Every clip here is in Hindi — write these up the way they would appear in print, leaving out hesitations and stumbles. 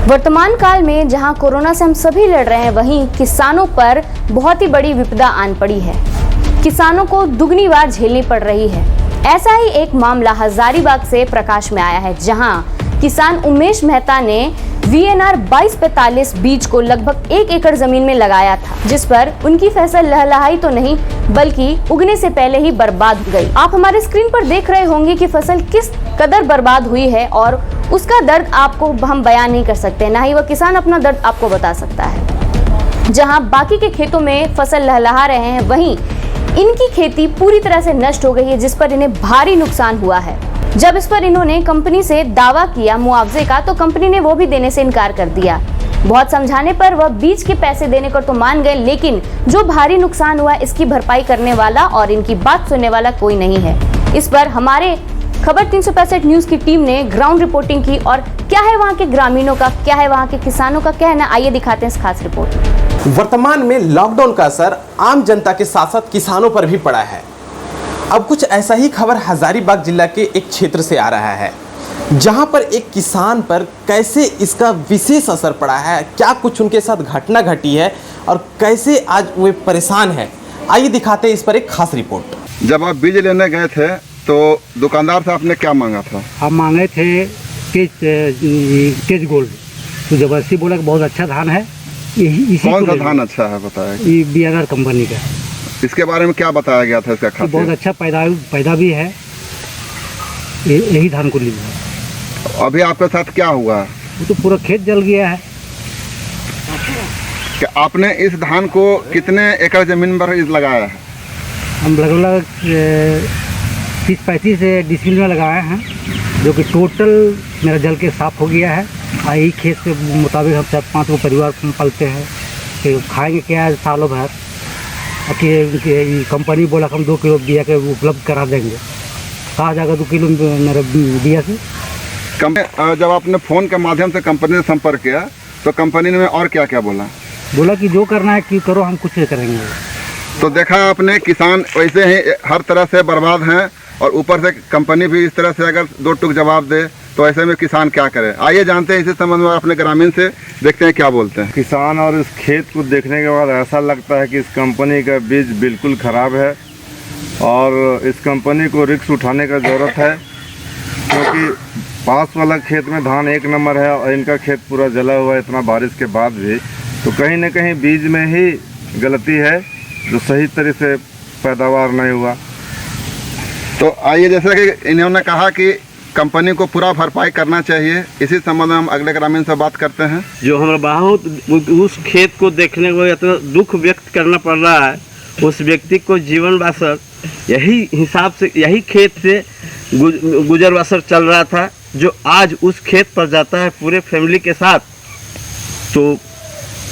वर्तमान काल में जहां कोरोना से हम सभी लड़ रहे हैं, वहीं किसानों पर बहुत ही बड़ी विपदा आन पड़ी है। किसानों को दुगनी बार झेलनी पड़ रही है। ऐसा ही एक मामला हजारीबाग से प्रकाश में आया है, जहां किसान उमेश मेहता ने VNR 2245 बीज को लगभग 1 एकड़ जमीन में लगाया था, जिस पर उनकी फसल लहलहाई तो नहीं बल्कि उगने से पहले ही बर्बाद हो गई। आप हमारे स्क्रीन पर देख रहे होंगे कि फसल किस कदर बर्बाद हुई है और उसका दर्द आपको हम बयान नहीं कर सकते, ना ही वह किसान अपना दर्द आपको बता सकता है। जहां बाकी के खेतों में फसल लहलहा रहे हैं, वहीं इनकी खेती पूरी तरह से नष्ट हो गई है, जिस पर इन्हें भारी नुकसान हुआ है। जब इस पर इन्होंने कंपनी से दावा किया मुआवजे का, तो कंपनी ने वो भी देने से इनकार कर दिया। बहुत समझाने पर वह बीज के पैसे देने को तो मान गए, लेकिन जो भारी नुकसान हुआ इसकी भरपाई करने वाला और इनकी बात सुनने वाला कोई नहीं है। इस पर हमारे खबर 365 न्यूज की टीम ने ग्राउंड रिपोर्टिंग की और क्या है वहाँ के ग्रामीणों का, क्या है वहाँ के किसानों का कहना, आइए दिखाते हैं इस खास रिपोर्ट। वर्तमान में लॉकडाउन का असर आम जनता के साथ साथ किसानों पर भी पड़ा है। अब कुछ ऐसा ही खबर हजारीबाग जिला के एक क्षेत्र से आ रहा है, जहां पर एक किसान पर कैसे इसका विशेष असर पड़ा है, क्या कुछ उनके साथ घटना घटी है और कैसे आज वे परेशान हैं। आइए दिखाते हैं इस पर एक खास रिपोर्ट। जब आप बीज लेने गए थे तो दुकानदार से आपने क्या मांगा था? हम मांगे थे केज गोल्ड, तो जबरदस्ती बोला कि बहुत अच्छा धान है। कौन सा धान अच्छा है बताया? VNR कंपनी का। इसके बारे में क्या बताया गया था? इसका खासियत बहुत अच्छा पैदा भी है, यही धान को लीजिए। अभी आपके साथ क्या हुआ? वो तो पूरा खेत जल गया है। कि आपने इस धान को कितने एकड़ जमीन पर लगाया है? हम लगभग 30-35 डिसमिल में लगाए हैं, जो कि टोटल मेरा जल के साफ हो गया है। यही खेत के मुताबिक हम 4-5 को परिवार पालते हैं, कि खाएंगे क्या है सालों भर। कि कंपनी बोला हम 2 किलो बिया के उपलब्ध करा देंगे, कहा जाएगा 2 किलो मेरे बिया से। जब आपने फ़ोन के माध्यम से कंपनी से संपर्क किया तो कंपनी ने और क्या क्या बोला कि जो करना है कि करो, हम कुछ करेंगे। तो देखा आपने, किसान वैसे ही हर तरह से बर्बाद हैं और ऊपर से कंपनी भी इस तरह से अगर 2 टूक जवाब दे तो ऐसे में किसान क्या करे। आइए जानते हैं इसी संबंध में अपने ग्रामीण से, देखते हैं क्या बोलते हैं। किसान और इस खेत को देखने के बाद ऐसा लगता है कि इस कंपनी का बीज बिल्कुल ख़राब है और इस कंपनी को रिस्क उठाने का ज़रूरत है, क्योंकि पास वाला खेत में धान 1 नंबर है और इनका खेत पूरा जला हुआ है इतना बारिश के बाद भी। तो कहीं ना कहीं बीज में ही गलती है, जो सही तरह से पैदावार नहीं हुआ। तो आइए, जैसे कि इन्होंने कहा कि कंपनी को पूरा भरपाई करना चाहिए, इसी संबंध में हम अगले ग्रामीण से बात करते हैं। जो हमारा बहुत उस खेत को देखने को इतना दुख व्यक्त करना पड़ रहा है, उस व्यक्ति को जीवन बसर यही हिसाब से, यही खेत से गुजर बसर चल रहा था, जो आज उस खेत पर जाता है पूरे फैमिली के साथ, तो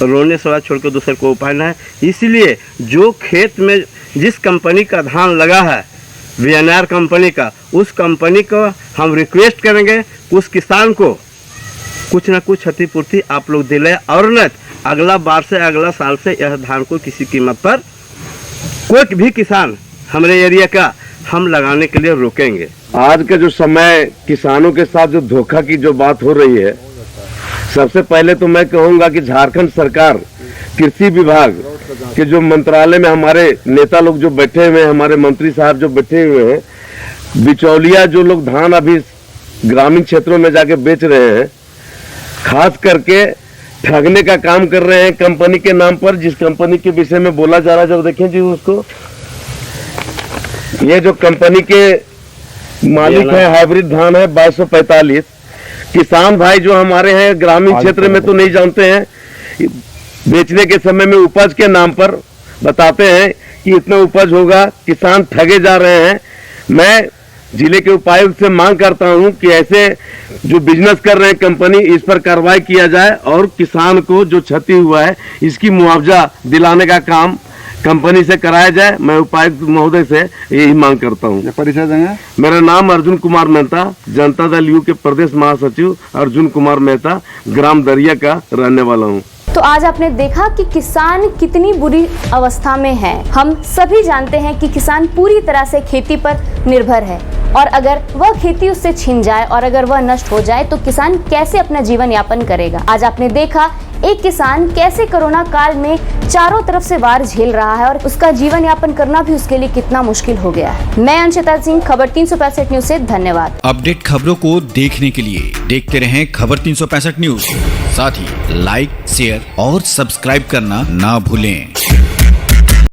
रोने सवा छोड़ कर दूसरे को उपाय न है। इसलिए जो खेत में जिस कंपनी का धान लगा है, VNR कंपनी का, उस कंपनी को हम रिक्वेस्ट करेंगे उस किसान को कुछ ना कुछ क्षतिपूर्ति आप लोग दिलाए, और न अगला बार से अगला साल से यह धान को किसी कीमत पर कोई भी किसान हमारे एरिया का हम लगाने के लिए रोकेंगे। आज का जो समय किसानों के साथ जो धोखा की जो बात हो रही है, सबसे पहले तो मैं कहूंगा कि झारखंड सरकार, कृषि विभाग के जो मंत्रालय में हमारे नेता लोग जो बैठे हुए हैं, हमारे मंत्री साहब जो बैठे हुए हैं, बिचौलिया जो लोग धान अभी ग्रामीण क्षेत्रों में जाके बेच रहे हैं, खास करके ठगने का काम कर रहे हैं कंपनी के नाम पर। जिस कंपनी के विषय में बोला जा रहा है, जब देखें जी उसको, ये जो कंपनी के मालिक है, हाइब्रिड धान है 2245। किसान भाई जो हमारे हैं ग्रामीण क्षेत्र में तो नहीं जानते हैं, बेचने के समय में उपज के नाम पर बताते हैं कि इतना उपज होगा, किसान ठगे जा रहे हैं। मैं जिले के उपायुक्त से मांग करता हूं कि ऐसे जो बिजनेस कर रहे हैं कंपनी, इस पर कार्रवाई किया जाए और किसान को जो क्षति हुआ है इसकी मुआवजा दिलाने का काम कंपनी से कराया जाए। मैं उपायुक्त महोदय से यही मांग करता हूँ। परिचय देंगे? मेरा नाम अर्जुन कुमार मेहता, जनता दल यू के प्रदेश महासचिव अर्जुन कुमार मेहता, ग्राम दरिया का रहने वाला हूँ। तो आज आपने देखा कि किसान कितनी बुरी अवस्था में है। हम सभी जानते हैं कि किसान पूरी तरह से खेती पर निर्भर है। और अगर वह खेती उससे छिन जाए और अगर वह नष्ट हो जाए तो किसान कैसे अपना जीवन यापन करेगा। आज आपने देखा एक किसान कैसे कोरोना काल में चारों तरफ से वार झेल रहा है और उसका जीवन यापन करना भी उसके लिए कितना मुश्किल हो गया है। मैं अंशिता सिंह, खबर 365 न्यूज से धन्यवाद। अपडेट खबरों को देखने के लिए देखते रहें खबर 365 न्यूज। साथ ही लाइक, शेयर और सब्सक्राइब करना ना भूलें।